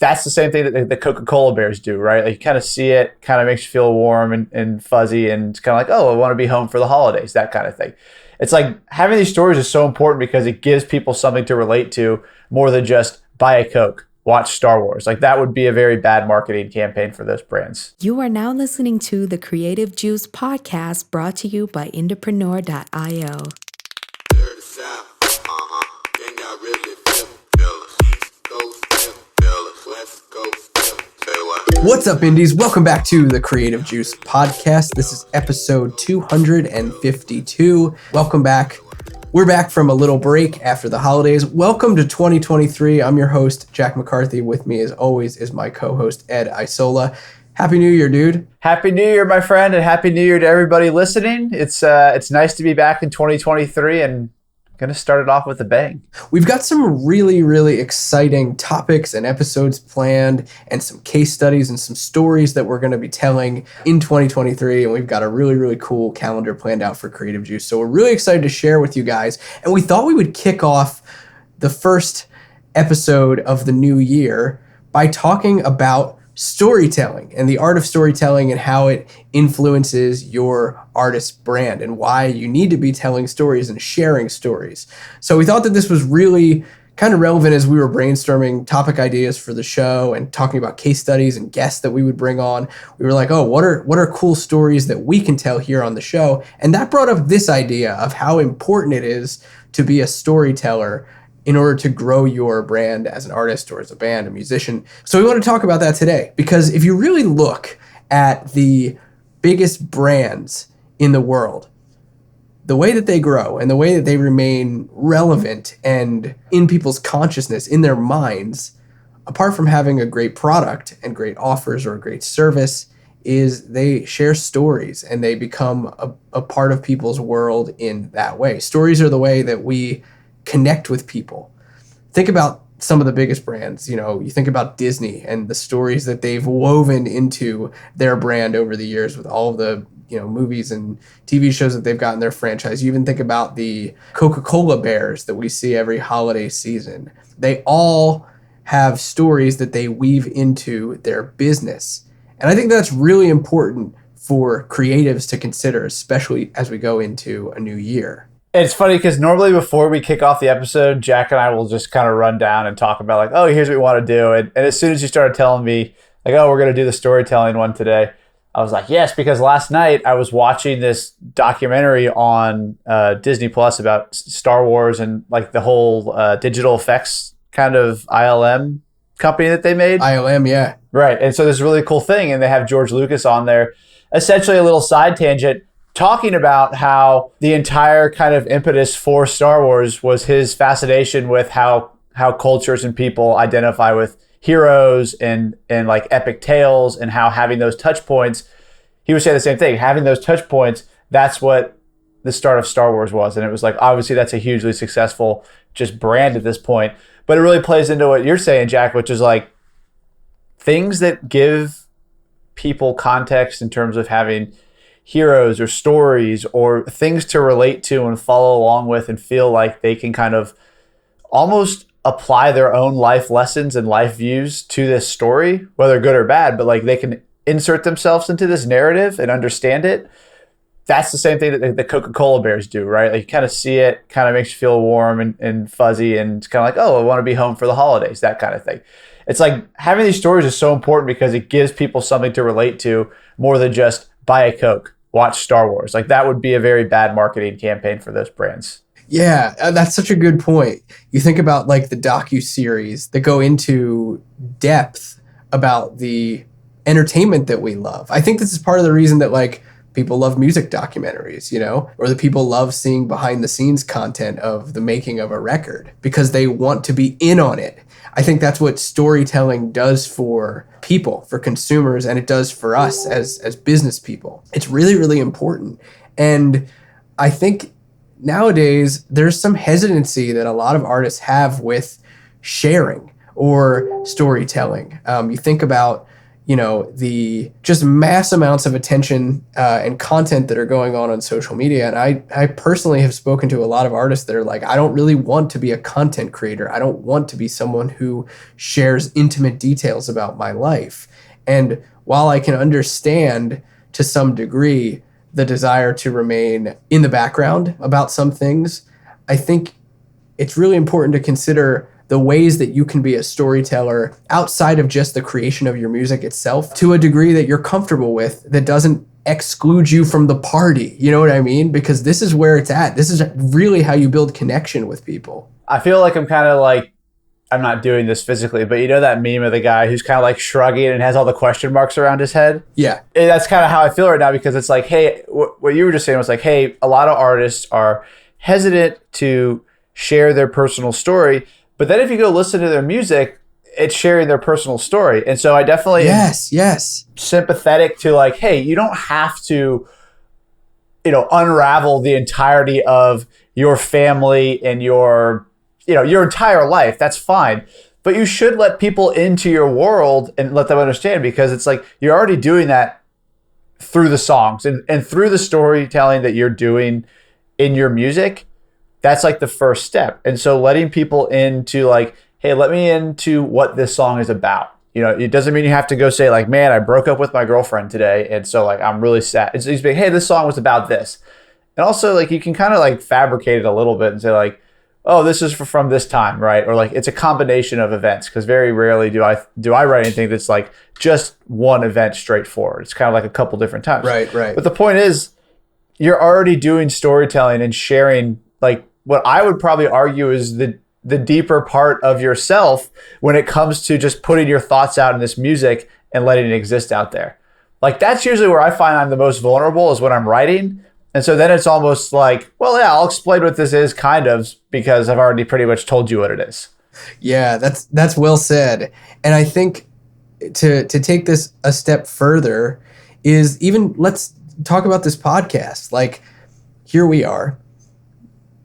That's the same thing that the Coca-Cola bears do, right? Like you kind of see it, kind of makes you feel warm and fuzzy, and it's kind of like, oh, I want to be home for the holidays, that kind of thing. It's like having these stories is so important because it gives people something to relate to more than just buy a Coke, watch Star Wars. Like that would be a very bad marketing campaign for those brands. You are now listening to the Creative Juice podcast brought to you by IndiePRO.io. What's up, Indies? Welcome back to the Creative Juice podcast. This is episode 252. Welcome back. We're back from a little break after the holidays. Welcome to 2023. I'm your host, Jack McCarthy. With me, as always, is my co-host, Ed Isola. Happy New Year, dude. Happy New Year, my friend, and Happy New Year to everybody listening. It's nice to be back in 2023 and going to start it off with a bang. We've got some really, really exciting topics and episodes planned and some case studies and some stories that we're going to be telling in 2023. And we've got a really, really cool calendar planned out for Creative Juice. So we're really excited to share with you guys. And we thought we would kick off the first episode of the new year by talking about storytelling and the art of storytelling and how it influences your artist's brand and why you need to be telling stories and sharing stories. So we thought that this was really kind of relevant as we were brainstorming topic ideas for the show and talking about case studies and guests that we would bring on. We were like, oh, what are cool stories that we can tell here on the show? And that brought up this idea of how important it is to be a storyteller in order to grow your brand as an artist or as a band, a musician. So we want to talk about that today, because if you really look at the biggest brands in the world, the way that they grow and the way that they remain relevant and in people's consciousness, in their minds, apart from having a great product and great offers or a great service, is they share stories and they become a part of people's world in that way. Stories are the way that we connect with people. Think about some of the biggest brands. You think about Disney and the stories that they've woven into their brand over the years with all of the movies and TV shows that they've got in their franchise. You even think about the Coca-Cola bears that we see every holiday season. They all have stories that they weave into their business. And I think that's really important for creatives to consider, especially as we go into a new year. It's funny because normally before we kick off the episode, Jack and I will just kind of run down and talk about like, oh, here's what we want to do. And as soon as you started telling me like, oh, we're going to do the storytelling one today, I was like, yes, because last night I was watching this documentary on Disney Plus about Star Wars and like the whole digital effects kind of ILM company that they made. ILM, yeah. Right. And so there's a really cool thing. And they have George Lucas on there. Essentially a little side tangent, talking about how the entire kind of impetus for Star Wars was his fascination with how cultures and people identify with heroes and like epic tales, and how having those touch points, he would say the same thing, having those touch points, that's what the start of Star Wars was. And it was like, obviously that's a hugely successful just brand at this point, but it really plays into what you're saying, Jack, which is like things that give people context in terms of having heroes or stories or things to relate to and follow along with and feel like they can kind of almost apply their own life lessons and life views to this story, whether good or bad, but like they can insert themselves into this narrative and understand it. That's the same thing that the Coca-Cola bears do, right? Like you kind of see it, kind of makes you feel warm and fuzzy, and it's kind of like, oh, I want to be home for the holidays, that kind of thing. It's like having these stories is so important because it gives people something to relate to more than just buy a Coke, watch Star Wars. Like that would be a very bad marketing campaign for those brands. Yeah, that's such a good point. You think about like the docuseries that go into depth about the entertainment that we love. I think this is part of the reason that like people love music documentaries, or that people love seeing behind the scenes content of the making of a record because they want to be in on it. I think that's what storytelling does for people, for consumers, and it does for us as business people. It's really, really important. And I think nowadays there's some hesitancy that a lot of artists have with sharing or storytelling. You think about, the just mass amounts of attention and content that are going on social media. And I personally have spoken to a lot of artists that are like, I don't really want to be a content creator. I don't want to be someone who shares intimate details about my life. And while I can understand to some degree the desire to remain in the background about some things, I think it's really important to consider the ways that you can be a storyteller outside of just the creation of your music itself to a degree that you're comfortable with, that doesn't exclude you from the party. You know what I mean? Because this is where it's at. This is really how you build connection with people. I feel like I'm kind of like, I'm not doing this physically, but you know that meme of the guy who's kind of like shrugging and has all the question marks around his head? Yeah. And that's kind of how I feel right now, because it's like, hey, what you were just saying was like, hey, a lot of artists are hesitant to share their personal story. But then if you go listen to their music, it's sharing their personal story. And so I definitely am sympathetic to like, hey, you don't have to, unravel the entirety of your family and your entire life. That's fine. But you should let people into your world and let them understand, because it's like you're already doing that through the songs and through the storytelling that you're doing in your music. That's like the first step. And so letting people into like, hey, let me into what this song is about. It doesn't mean you have to go say like, man, I broke up with my girlfriend today, and so like I'm really sad. It's just like, hey, this song was about this. And also like you can kind of like fabricate it a little bit and say like, oh, this is from this time, right? Or like it's a combination of events, because very rarely do I write anything that's like just one event straightforward. It's kind of like a couple different times. Right. But the point is, you're already doing storytelling and sharing like what I would probably argue is the deeper part of yourself when it comes to just putting your thoughts out in this music and letting it exist out there. Like that's usually where I find I'm the most vulnerable, is when I'm writing. And so then it's almost like, well, yeah, I'll explain what this is kind of, because I've already pretty much told you what it is. Yeah, that's well said. And I think to take this a step further is even, let's talk about this podcast. Like here we are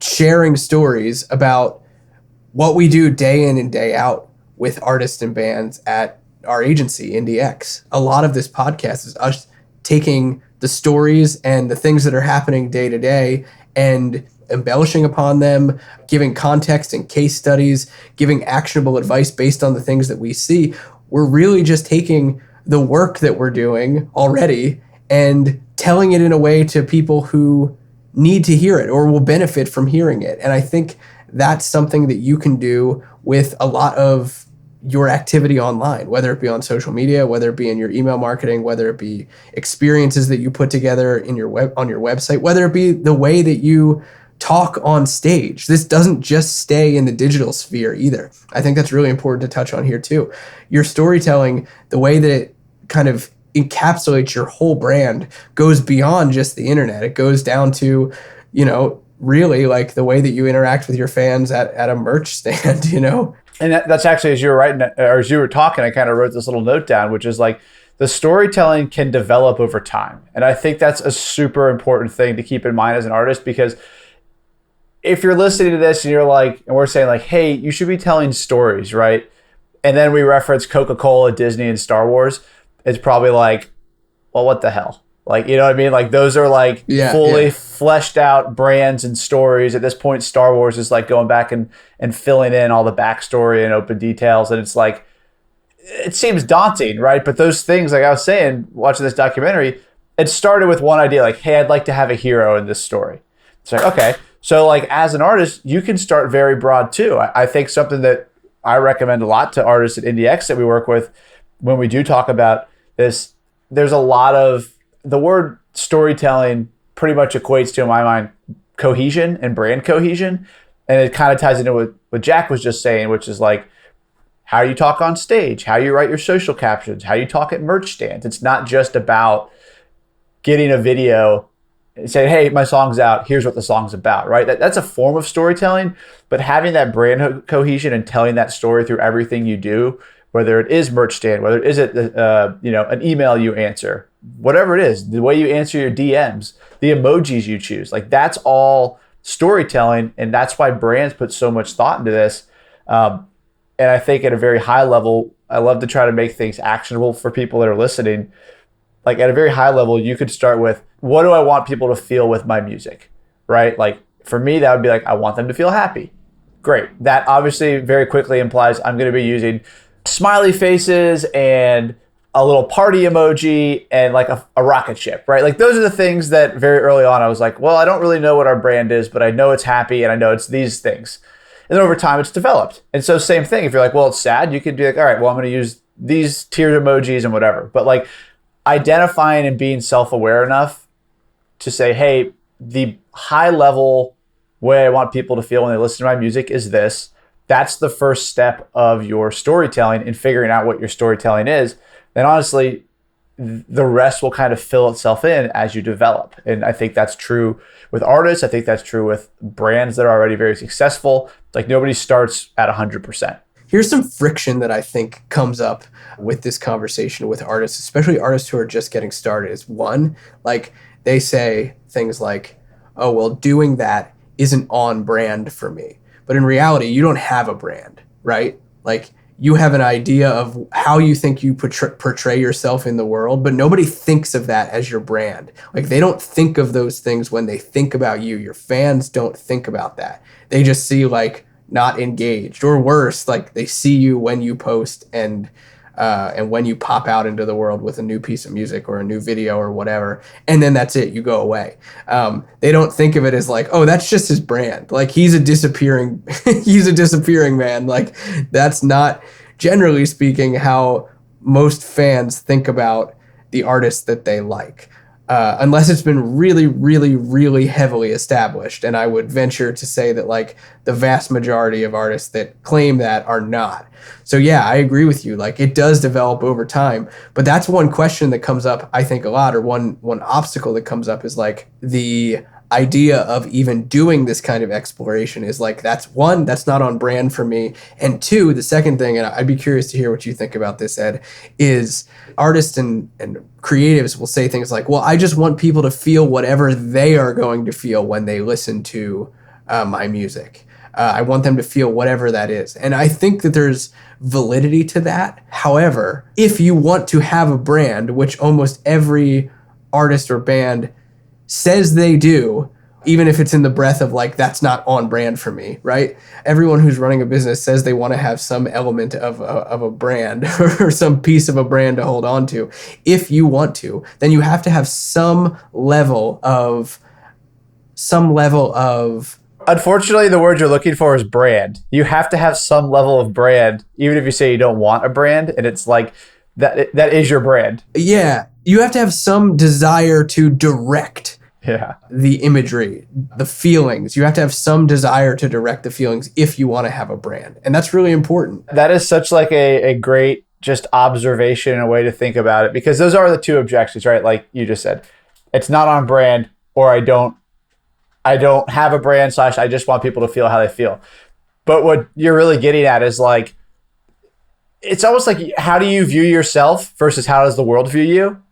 sharing stories about what we do day in and day out with artists and bands at our agency, IndieX. A lot of this podcast is us taking the stories and the things that are happening day to day and embellishing upon them, giving context and case studies, giving actionable advice based on the things that we see. We're really just taking the work that we're doing already and telling it in a way to people who need to hear it or will benefit from hearing it. And I think that's something that you can do with a lot of your activity online, whether it be on social media, whether it be in your email marketing, whether it be experiences that you put together in your on your website, whether it be the way that you talk on stage. This doesn't just stay in the digital sphere either. I think that's really important to touch on here too. Your storytelling, the way that it kind of encapsulates your whole brand, goes beyond just the internet. It goes down to, really like the way that you interact with your fans at a merch stand, And that's actually, as you were writing, or as you were talking, I kind of wrote this little note down, which is like the storytelling can develop over time. And I think that's a super important thing to keep in mind as an artist, because if you're listening to this and you're like, and we're saying like, hey, you should be telling stories, right? And then we reference Coca-Cola, Disney, and Star Wars. It's probably like, well, what the hell? Like, you know what I mean? Like those are like fully fleshed out brands and stories. At this point, Star Wars is like going back and filling in all the backstory and open details. And it's like, it seems daunting, right? But those things, like I was saying, watching this documentary, it started with one idea, like, hey, I'd like to have a hero in this story. It's like, okay. So like as an artist, you can start very broad too. I think something that I recommend a lot to artists at IndieX that we work with when we do talk about this, there's a lot of, the word storytelling pretty much equates to, in my mind, cohesion and brand cohesion. And it kind of ties into what Jack was just saying, which is like how you talk on stage, how you write your social captions, how you talk at merch stands. It's not just about getting a video and saying, hey, my song's out, here's what the song's about, right? That's a form of storytelling, but having that brand cohesion and telling that story through everything you do, whether it is merch stand, whether it is an email you answer, whatever it is, the way you answer your DMs, the emojis you choose, like that's all storytelling. And that's why brands put so much thought into this. And I think at a very high level, I love to try to make things actionable for people that are listening. Like at a very high level, you could start with, what do I want people to feel with my music, right? Like for me, that would be like, I want them to feel happy. Great. That obviously very quickly implies I'm going to be using smiley faces and a little party emoji and like a rocket ship, right? Like those are the things that very early on I was like, well, I don't really know what our brand is, but I know it's happy and I know it's these things. And then over time it's developed. And so same thing, if you're like, well, it's sad, you could be like, all right, well, I'm going to use these tiered emojis and whatever. But like identifying and being self-aware enough to say, hey, the high level way I want people to feel when they listen to my music is this. That's the first step of your storytelling and figuring out what your storytelling is. Then honestly, the rest will kind of fill itself in as you develop. And I think that's true with artists. I think that's true with brands that are already very successful. Like nobody starts at 100%. Here's some friction that I think comes up with this conversation with artists, especially artists who are just getting started. Is one, like they say things like, oh, well, doing that isn't on brand for me. But in reality, you don't have a brand, right? Like you have an idea of how you think you portray yourself in the world, but nobody thinks of that as your brand. Like they don't think of those things when they think about you. Your fans don't think about that. They just see like not engaged, or worse, like they see you when you post and when you pop out into the world with a new piece of music or a new video or whatever, and then that's it, you go away. They don't think of it as like, oh, that's just his brand. Like he's a disappearing man. Like that's not, generally speaking, how most fans think about the artist that they like. Unless it's been really, really, really heavily established. And I would venture to say that like the vast majority of artists that claim that are not. So yeah, I agree with you. Like it does develop over time, but that's one question that comes up, I think, a lot, or one obstacle that comes up is like the idea of even doing this kind of exploration is like, that's one, that's not on brand for me. And two, the second thing, and I'd be curious to hear what you think about this, Ed, is artists and creatives will say things like, well, I just want people to feel whatever they are going to feel when they listen to my music. I want them to feel whatever that is. And I think that there's validity to that. However, if you want to have a brand, which almost every artist or band says they do, even if it's in the breath of like, that's not on brand for me, right? Everyone who's running a business says they want to have some element of a brand or some piece of a brand to hold on to. If you want to, then you have to have some level of Unfortunately, the word you're looking for is brand. You have to have some level of brand, even if you say you don't want a brand, and it's like that is your brand. Yeah. You have to have some desire to direct the imagery, the feelings. You have to have some desire to direct the feelings if you want to have a brand. And that's really important. That is such like a great just observation and a way to think about it, because those are the two objections, right? Like you just said, it's not on brand, or I don't have a brand / I just want people to feel how they feel. But what you're really getting at is like, it's almost like, how do you view yourself versus how does the world view you?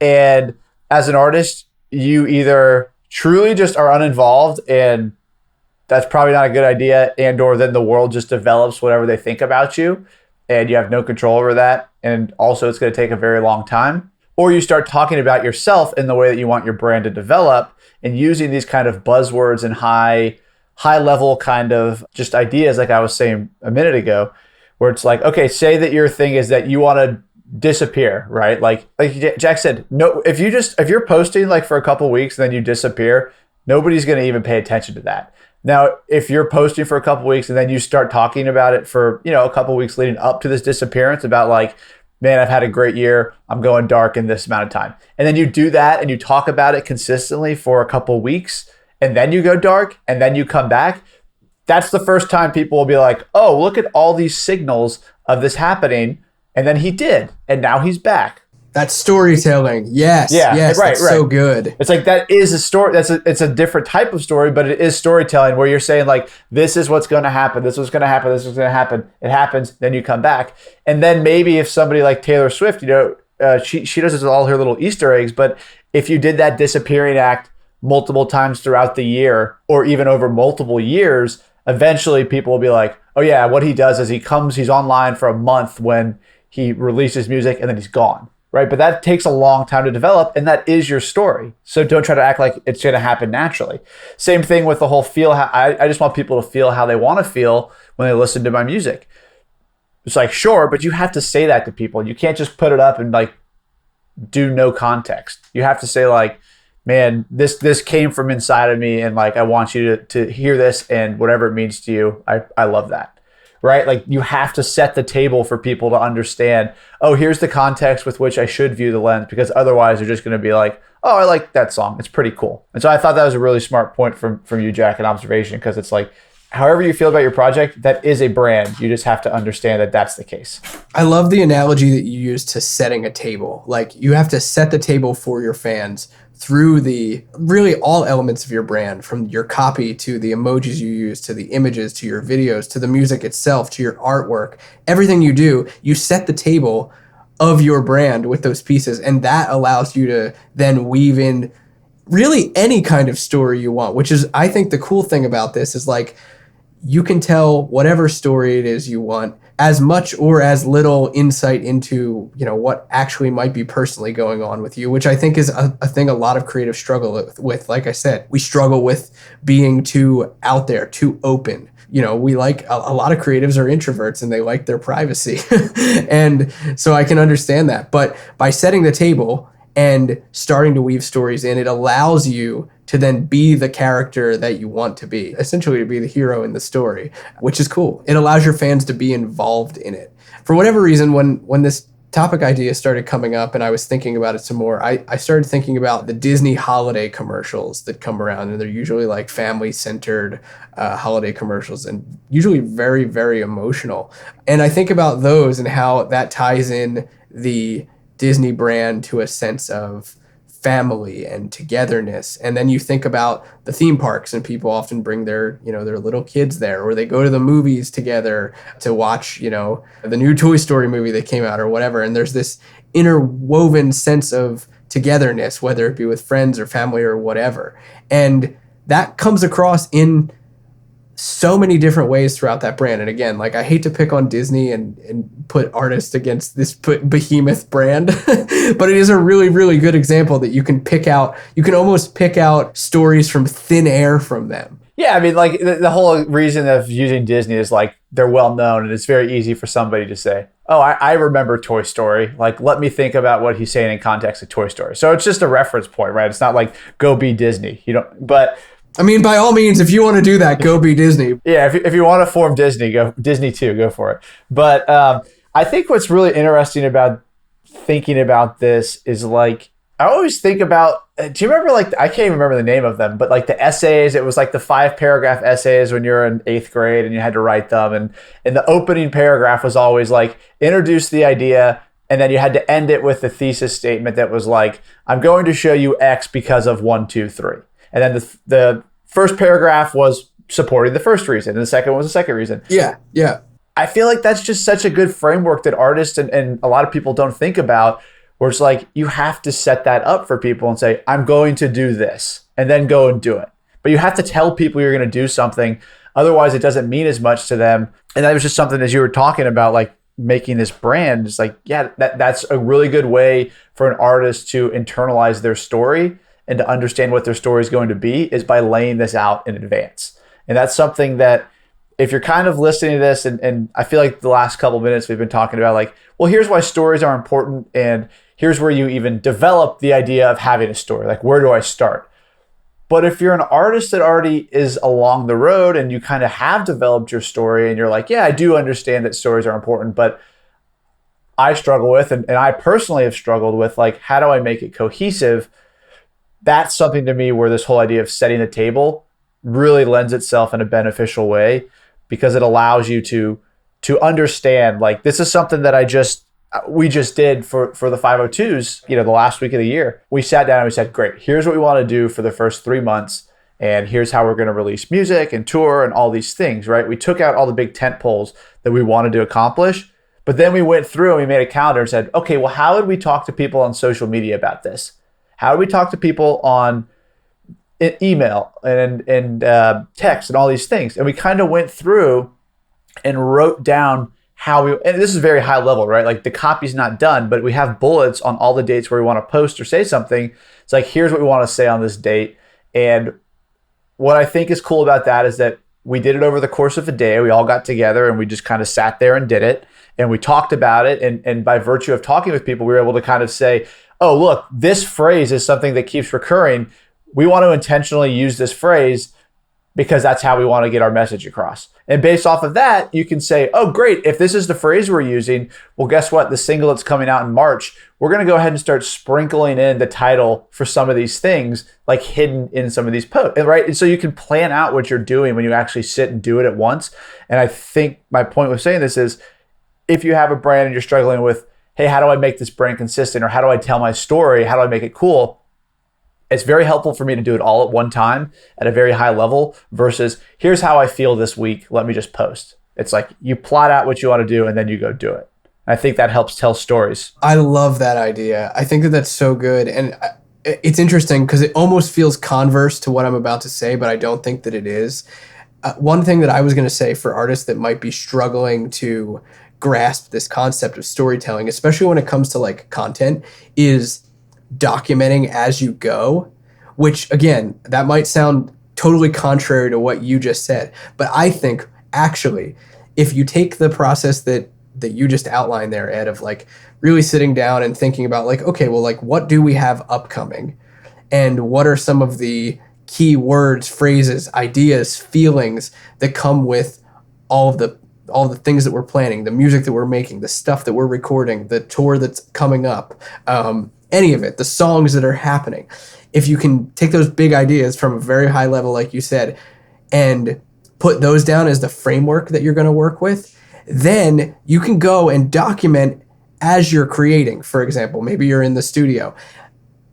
And as an artist, you either truly just are uninvolved, and that's probably not a good idea, and or then the world just develops whatever they think about you, and you have no control over that. And also it's going to take a very long time. Or you start talking about yourself in the way that you want your brand to develop, and using these kind of buzzwords and high level kind of just ideas, like I was saying a minute ago, where it's like, okay, say that your thing is that you want to disappear, right? Like Jack said, no, if you're posting like for a couple of weeks and then you disappear, nobody's going to even pay attention to that. Now, if you're posting for a couple of weeks and then you start talking about it for, a couple of weeks leading up to this disappearance, about like, man, I've had a great year, I'm going dark in this amount of time. And then you do that and you talk about it consistently for a couple of weeks, and then you go dark and then you come back. That's the first time people will be like, oh, look at all these signals of this happening. And then he did, and now he's back. That's storytelling. Yes. Yeah. Yes. Right. That's so good. It's like, that is a story. It's a different type of story, but it is storytelling where you're saying like, this is what's going to happen. This is what's going to happen. This is going to happen. It happens. Then you come back. And then maybe if somebody like Taylor Swift, she does this with all her little Easter eggs, but if you did that disappearing act multiple times throughout the year, or even over multiple years, eventually people will be like, oh yeah, what he does is he's online for a month when he releases music and then he's gone, right? But that takes a long time to develop, and that is your story. So don't try to act like it's going to happen naturally. Same thing with the whole feel. I just want people to feel how they want to feel when they listen to my music. It's like, sure, but you have to say that to people. You can't just put it up and like do no context. You have to say like, man, this came from inside of me, and like I want you to hear this, and whatever it means to you, I love that. Right? Like you have to set the table for people to understand, oh, here's the context with which I should view the lens, because otherwise they're just going to be like, oh, I like that song. It's pretty cool. And so I thought that was a really smart point from you, Jack, an observation, because it's like, however you feel about your project, that is a brand. You just have to understand that that's the case. I love the analogy that you used to setting a table. Like you have to set the table for your fans through the really all elements of your brand, from your copy to the emojis you use, to the images, to your videos, to the music itself, to your artwork. Everything you do, you set the table of your brand with those pieces. And that allows you to then weave in really any kind of story you want, which is, I think the cool thing about this is like, you can tell whatever story it is you want, as much or as little insight into, what actually might be personally going on with you, which I think is a thing a lot of creatives struggle with. Like I said, we struggle with being too out there, too open. We like a lot of creatives are introverts and they like their privacy. And so I can understand that. But by setting the table and starting to weave stories in, it allows you to then be the character that you want to be, essentially to be the hero in the story, which is cool. It allows your fans to be involved in it. For whatever reason, when this topic idea started coming up and I was thinking about it some more, I started thinking about the Disney holiday commercials that come around, and they're usually like family-centered holiday commercials, and usually very, very emotional. And I think about those and how that ties in the Disney brand to a sense of family and togetherness. And then you think about the theme parks, and people often bring their little kids there, or they go to the movies together to watch, the new Toy Story movie that came out or whatever. And there's this interwoven sense of togetherness, whether it be with friends or family or whatever. And that comes across in so many different ways throughout that brand. And again, like I hate to pick on Disney and put artists against this behemoth brand, but it is a really, really good example that you can pick out. You can almost pick out stories from thin air from them. Yeah, I mean, like the whole reason of using Disney is like they're well known, and it's very easy for somebody to say, oh, I remember Toy Story. Like, let me think about what he's saying in context of Toy Story. So it's just a reference point, right? It's not like go be Disney, but I mean, by all means, if you want to do that, go be Disney. Yeah, if you want to form Disney, go Disney too, go for it. But I think what's really interesting about thinking about this is like, I always think about, do you remember like, I can't even remember the name of them, but like the essays, it was like the 5-paragraph essays when you're in 8th grade and you had to write them. And the opening paragraph was always like, introduce the idea. And then you had to end it with the thesis statement that was like, I'm going to show you X because of 1, 2, 3. And then the first paragraph was supporting the first reason, and the second was the second reason. Yeah. I feel like that's just such a good framework that artists and a lot of people don't think about, where it's like you have to set that up for people and say, I'm going to do this, and then go and do it. But you have to tell people you're going to do something. Otherwise, it doesn't mean as much to them. And that was just something, as you were talking about, like making this brand, it's like, yeah, that's a really good way for an artist to internalize their story and to understand what their story is going to be, is by laying this out in advance. And that's something that if you're kind of listening to this, and I feel like the last couple of minutes we've been talking about like, well, here's why stories are important, and here's where you even develop the idea of having a story. Like, where do I start? But if you're an artist that already is along the road and you kind of have developed your story and you're like, yeah, I do understand that stories are important, but I struggle with, and I personally have struggled with, like, how do I make it cohesive? That's something to me where this whole idea of setting the table really lends itself in a beneficial way, because it allows you to understand, like, this is something that we just did for the 502s, the last week of the year. We sat down and we said, great, here's what we want to do for the first 3 months. And here's how we're going to release music and tour and all these things, right? We took out all the big tent poles that we wanted to accomplish. But then we went through and we made a calendar and said, okay, well, how would we talk to people on social media about this? How do we talk to people on email and text and all these things? And we kind of went through and wrote down how we, and this is very high level, right? Like the copy's not done, but we have bullets on all the dates where we want to post or say something. It's like, here's what we want to say on this date. And what I think is cool about that is that we did it over the course of a day. We all got together and we just kind of sat there and did it. And we talked about it. And by virtue of talking with people, we were able to kind of say, oh, look, this phrase is something that keeps recurring. We want to intentionally use this phrase because that's how we want to get our message across. And based off of that, you can say, oh, great. If this is the phrase we're using, well, guess what? The single that's coming out in March, we're going to go ahead and start sprinkling in the title for some of these things, like hidden in some of these posts, right? And so you can plan out what you're doing when you actually sit and do it at once. And I think my point with saying this is, if you have a brand and you're struggling with, hey, how do I make this brand consistent? Or how do I tell my story? How do I make it cool? It's very helpful for me to do it all at one time at a very high level versus here's how I feel this week. Let me just post. It's like you plot out what you want to do and then you go do it. I think that helps tell stories. I love that idea. I think that that's so good. And it's interesting because it almost feels converse to what I'm about to say, but I don't think that it is. One thing that I was going to say for artists that might be struggling to grasp this concept of storytelling, especially when it comes to like content, is documenting as you go, which again, that might sound totally contrary to what you just said. But I think actually, if you take the process that you just outlined there, Ed, of like really sitting down and thinking about like, okay, well, like what do we have upcoming? And what are some of the key words, phrases, ideas, feelings that come with all the things that we're planning, the music that we're making, the stuff that we're recording, the tour that's coming up, any of it, the songs that are happening. If you can take those big ideas from a very high level, like you said, and put those down as the framework that you're going to work with, then you can go and document as you're creating. For example, maybe you're in the studio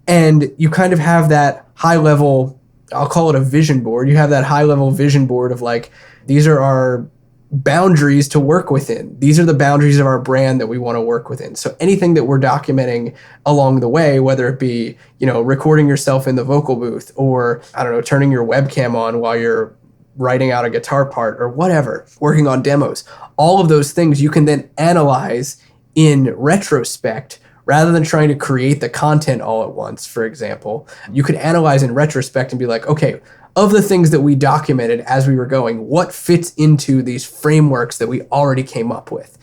and you kind of have that high level, I'll call it a vision board. You have that high level vision board of like, these are our boundaries to work within. These are the boundaries of our brand that we want to work within. So anything that we're documenting along the way, whether it be, recording yourself in the vocal booth or, I don't know, turning your webcam on while you're writing out a guitar part or whatever, working on demos, all of those things you can then analyze in retrospect rather than trying to create the content all at once. For example, you could analyze in retrospect and be like, okay, of the things that we documented as we were going, what fits into these frameworks that we already came up with?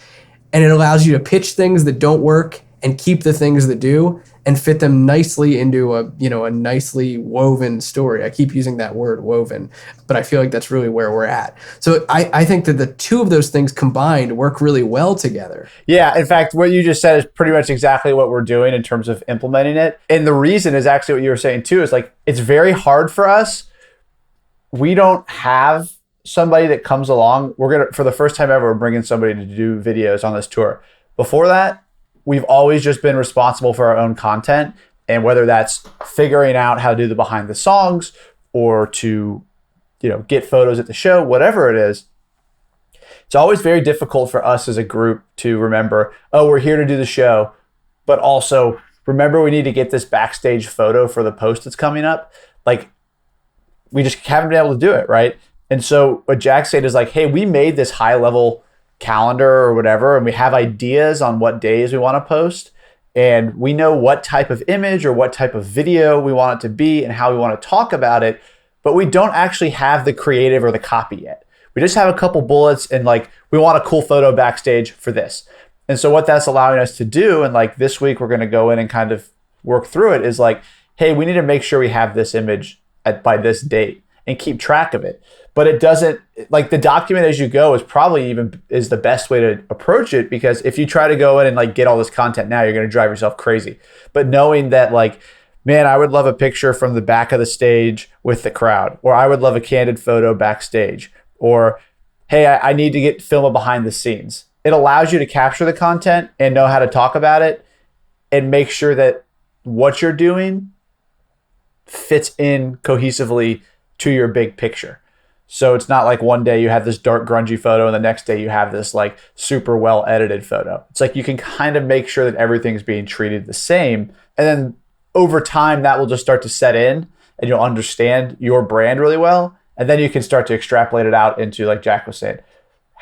And it allows you to pitch things that don't work and keep the things that do and fit them nicely into a nicely woven story. I keep using that word woven, but I feel like that's really where we're at. So I think that the two of those things combined work really well together. Yeah, in fact, what you just said is pretty much exactly what we're doing in terms of implementing it. And the reason is actually what you were saying too, is like, it's very hard for us. We don't have somebody that comes along. We're going to, for the first time ever, we're bringing somebody to do videos on this tour. Before that, we've always just been responsible for our own content. And whether that's figuring out how to do the behind the songs or to, get photos at the show, whatever it is, it's always very difficult for us as a group to remember, oh, we're here to do the show, but also remember we need to get this backstage photo for the post that's coming up. Like, we just haven't been able to do it, right? And so what Jack said is like, hey, we made this high level calendar or whatever, and we have ideas on what days we want to post, and we know what type of image or what type of video we want it to be and how we want to talk about it, but we don't actually have the creative or the copy yet. We just have a couple bullets and like, we want a cool photo backstage for this. And so what that's allowing us to do, and like this week we're going to go in and kind of work through it, is like, hey, we need to make sure we have this image by this date and keep track of it. But it doesn't, like, the document as you go is probably is the best way to approach it, because if you try to go in and like get all this content now, you're going to drive yourself crazy. But knowing that like, man, I would love a picture from the back of the stage with the crowd, or I would love a candid photo backstage, or hey, I need to film a behind the scenes. It allows you to capture the content and know how to talk about it and make sure that what you're doing fits in cohesively to your big picture. So it's not like one day you have this dark, grungy photo and the next day you have this like super well edited photo. It's like you can kind of make sure that everything's being treated the same. And then over time, that will just start to set in and you'll understand your brand really well. And then you can start to extrapolate it out into, like Jack was saying,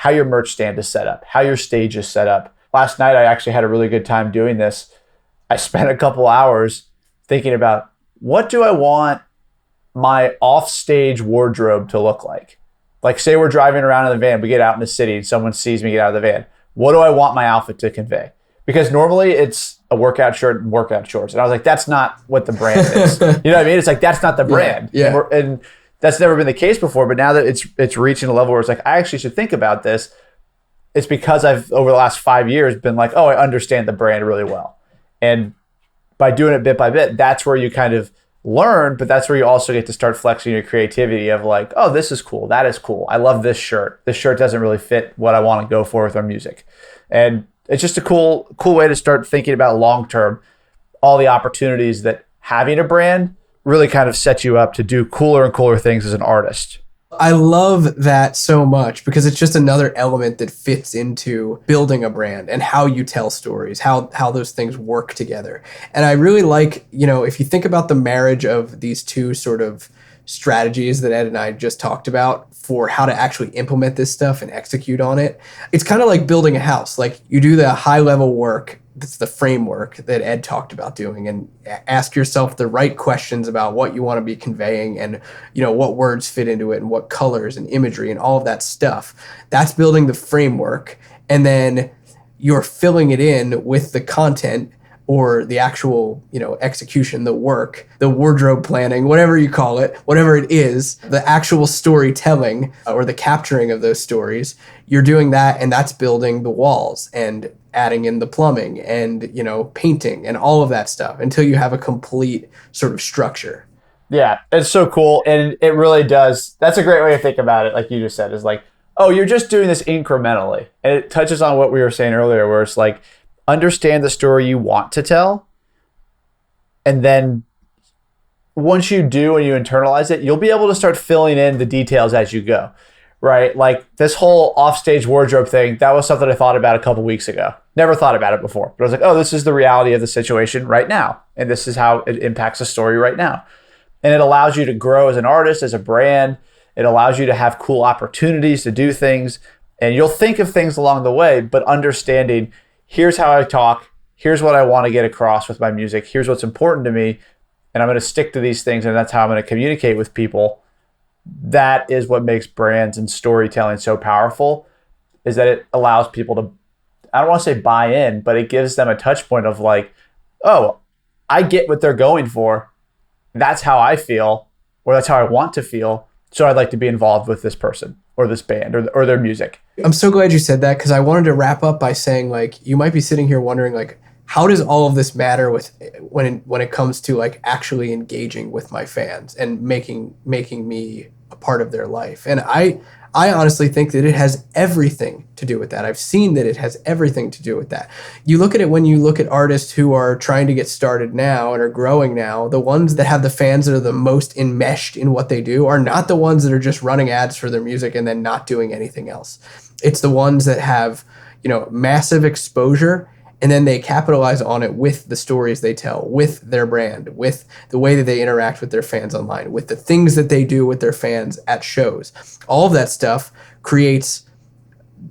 how your merch stand is set up, how your stage is set up. Last night, I actually had a really good time doing this. I spent a couple hours thinking about, what do I want my offstage wardrobe to look like? Like, say we're driving around in the van, we get out in the city and someone sees me get out of the van. What do I want my outfit to convey? Because normally it's a workout shirt and workout shorts. And I was like, that's not what the brand is. You know what I mean? It's like, that's not the brand. Yeah. And that's never been the case before. But now that it's reaching a level where it's like, I actually should think about this. It's because I've, over the last 5 years, been like, oh, I understand the brand really well. And by doing it bit by bit, that's where you kind of learn, but that's where you also get to start flexing your creativity of like, oh, this is cool. That is cool. I love this shirt. This shirt doesn't really fit what I want to go for with our music. And it's just a cool way to start thinking about long-term, all the opportunities that having a brand really kind of sets you up to do cooler and cooler things as an artist. I love that so much because it's just another element that fits into building a brand and how you tell stories, how those things work together. And I really like, if you think about the marriage of these two sort of strategies that Ed and I just talked about for how to actually implement this stuff and execute on it, it's kind of like building a house. Like, you do the high level work, that's the framework that Ed talked about doing, and ask yourself the right questions about what you want to be conveying and, what words fit into it and what colors and imagery and all of that stuff. That's building the framework. And then you're filling it in with the content or the actual, execution, the work, the wardrobe planning, whatever you call it, whatever it is, the actual storytelling or the capturing of those stories. You're doing that, and that's building the walls and adding in the plumbing and, painting and all of that stuff until you have a complete sort of structure. Yeah, it's so cool. And it really does. That's a great way to think about it. Like you just said, is like, oh, you're just doing this incrementally. And it touches on what we were saying earlier, where it's like, understand the story you want to tell. And then once you do and you internalize it, you'll be able to start filling in the details as you go. Right? Like this whole offstage wardrobe thing, that was something I thought about a couple weeks ago. Never thought about it before. But I was like, oh, this is the reality of the situation right now. And this is how it impacts the story right now. And it allows you to grow as an artist, as a brand. It allows you to have cool opportunities to do things. And you'll think of things along the way, but understanding, here's how I talk. Here's what I want to get across with my music. Here's what's important to me. And I'm going to stick to these things. And that's how I'm going to communicate with people. That is what makes brands and storytelling so powerful, is that it allows people to, I don't want to say buy in, but it gives them a touch point of like, oh, I get what they're going for. That's how I feel, or that's how I want to feel. So I'd like to be involved with this person or this band or their music. I'm so glad you said that, because I wanted to wrap up by saying, like, you might be sitting here wondering, like, how does all of this matter with when it comes to like actually engaging with my fans and making me a part of their life? And I honestly think that it has everything to do with that. I've seen that it has everything to do with that. You look at it when you look at artists who are trying to get started now and are growing now, the ones that have the fans that are the most enmeshed in what they do are not the ones that are just running ads for their music and then not doing anything else. It's the ones that have, massive exposure, and then they capitalize on it with the stories they tell, with their brand, with the way that they interact with their fans online, with the things that they do with their fans at shows. All of that stuff creates,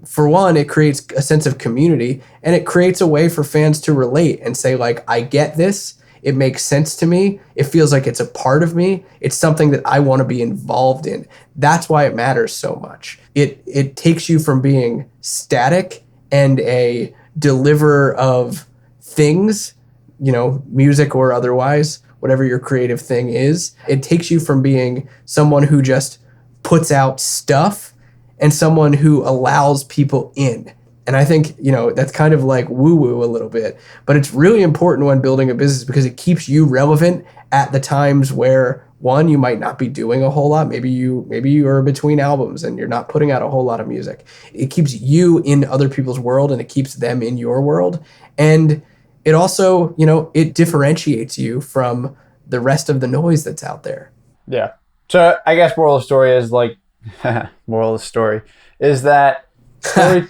for one, it creates a sense of community, and it creates a way for fans to relate and say, like, I get this. It makes sense to me. It feels like it's a part of me. It's something that I want to be involved in. That's why it matters so much. It takes you from being static and a deliverer of things, music or otherwise, whatever your creative thing is. It takes you from being someone who just puts out stuff and someone who allows people in. And I think, that's kind of like woo-woo a little bit, but it's really important when building a business because it keeps you relevant at the times where, one, you might not be doing a whole lot. Maybe you are between albums and you're not putting out a whole lot of music. It keeps you in other people's world and it keeps them in your world. And it also, it differentiates you from the rest of the noise that's out there. Yeah. So I guess moral of the story is like, moral of the story is that story,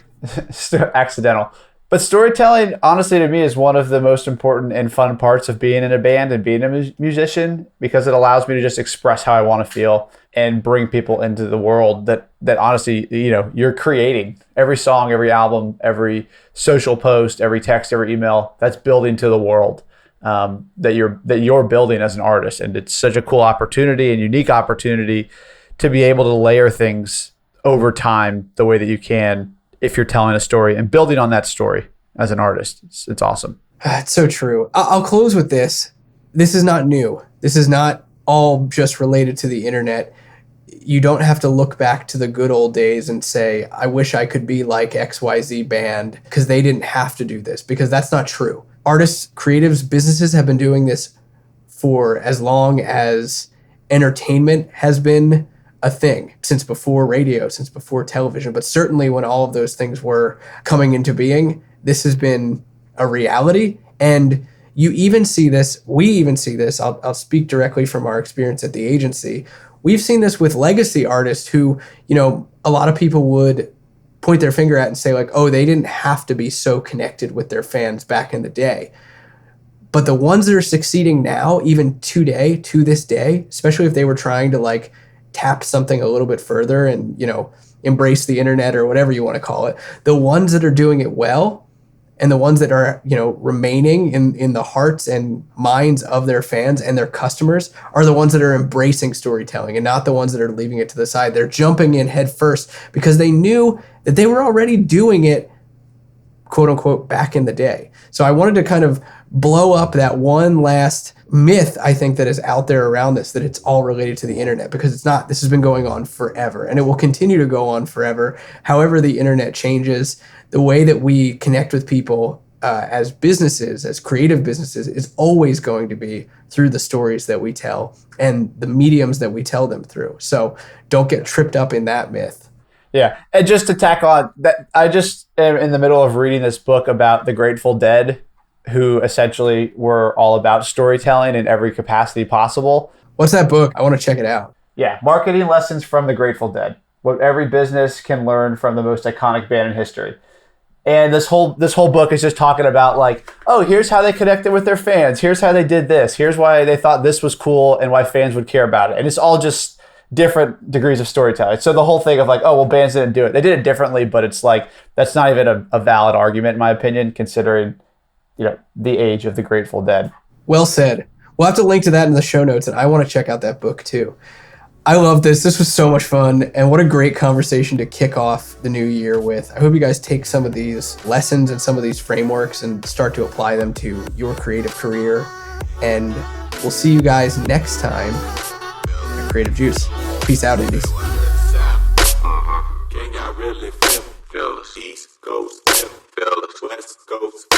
accidental. But storytelling, honestly, to me is one of the most important and fun parts of being in a band and being a musician, because it allows me to just express how I want to feel and bring people into the world that honestly, you're creating. Every song, every album, every social post, every text, every email, that's building to the world that you're building as an artist. And it's such a cool opportunity and unique opportunity to be able to layer things over time the way that you can if you're telling a story and building on that story as an artist. It's awesome. It's so true. I'll close with this. This is not new. This is not all just related to the internet. You don't have to look back to the good old days and say, I wish I could be like XYZ band because they didn't have to do this, because that's not true. Artists, creatives, businesses have been doing this for as long as entertainment has been a thing, since before radio, since before television. But certainly when all of those things were coming into being, this has been a reality. And you even see this, we even see this, I'll speak directly from our experience at the agency. We've seen this with legacy artists who, a lot of people would point their finger at and say like, oh, they didn't have to be so connected with their fans back in the day. But the ones that are succeeding now, even today, to this day, especially if they were trying to like tap something a little bit further and, embrace the internet or whatever you want to call it, the ones that are doing it well and the ones that are, remaining in the hearts and minds of their fans and their customers are the ones that are embracing storytelling and not the ones that are leaving it to the side. They're jumping in head first because they knew that they were already doing it, quote unquote, back in the day. So I wanted to kind of blow up that one last myth, I think, that is out there around this, that it's all related to the internet, because it's not. This has been going on forever and it will continue to go on forever. However, the internet changes, the way that we connect with people as businesses, as creative businesses, is always going to be through the stories that we tell and the mediums that we tell them through. So don't get tripped up in that myth. Yeah. And just to tack on that, I just am in the middle of reading this book about the Grateful Dead, who essentially were all about storytelling in every capacity possible. What's that book? I want to check it out. Yeah. Marketing Lessons from the Grateful Dead. What every business can learn from the most iconic band in history. And this whole book is just talking about like, oh, here's how they connected with their fans. Here's how they did this. Here's why they thought this was cool and why fans would care about it. And it's all just different degrees of storytelling. So the whole thing of like, oh, well, bands didn't do it. They did it differently, but it's like, that's not even a valid argument, in my opinion, considering, the age of the Grateful Dead. Well said. We'll have to link to that in the show notes, and I want to check out that book too. I love this. This was so much fun, and what a great conversation to kick off the new year with. I hope you guys take some of these lessons and some of these frameworks and start to apply them to your creative career. And we'll see you guys next time at Creative Juice. Peace out, Indies. Can y'all really feel us? East Coast, feel us, West Coast.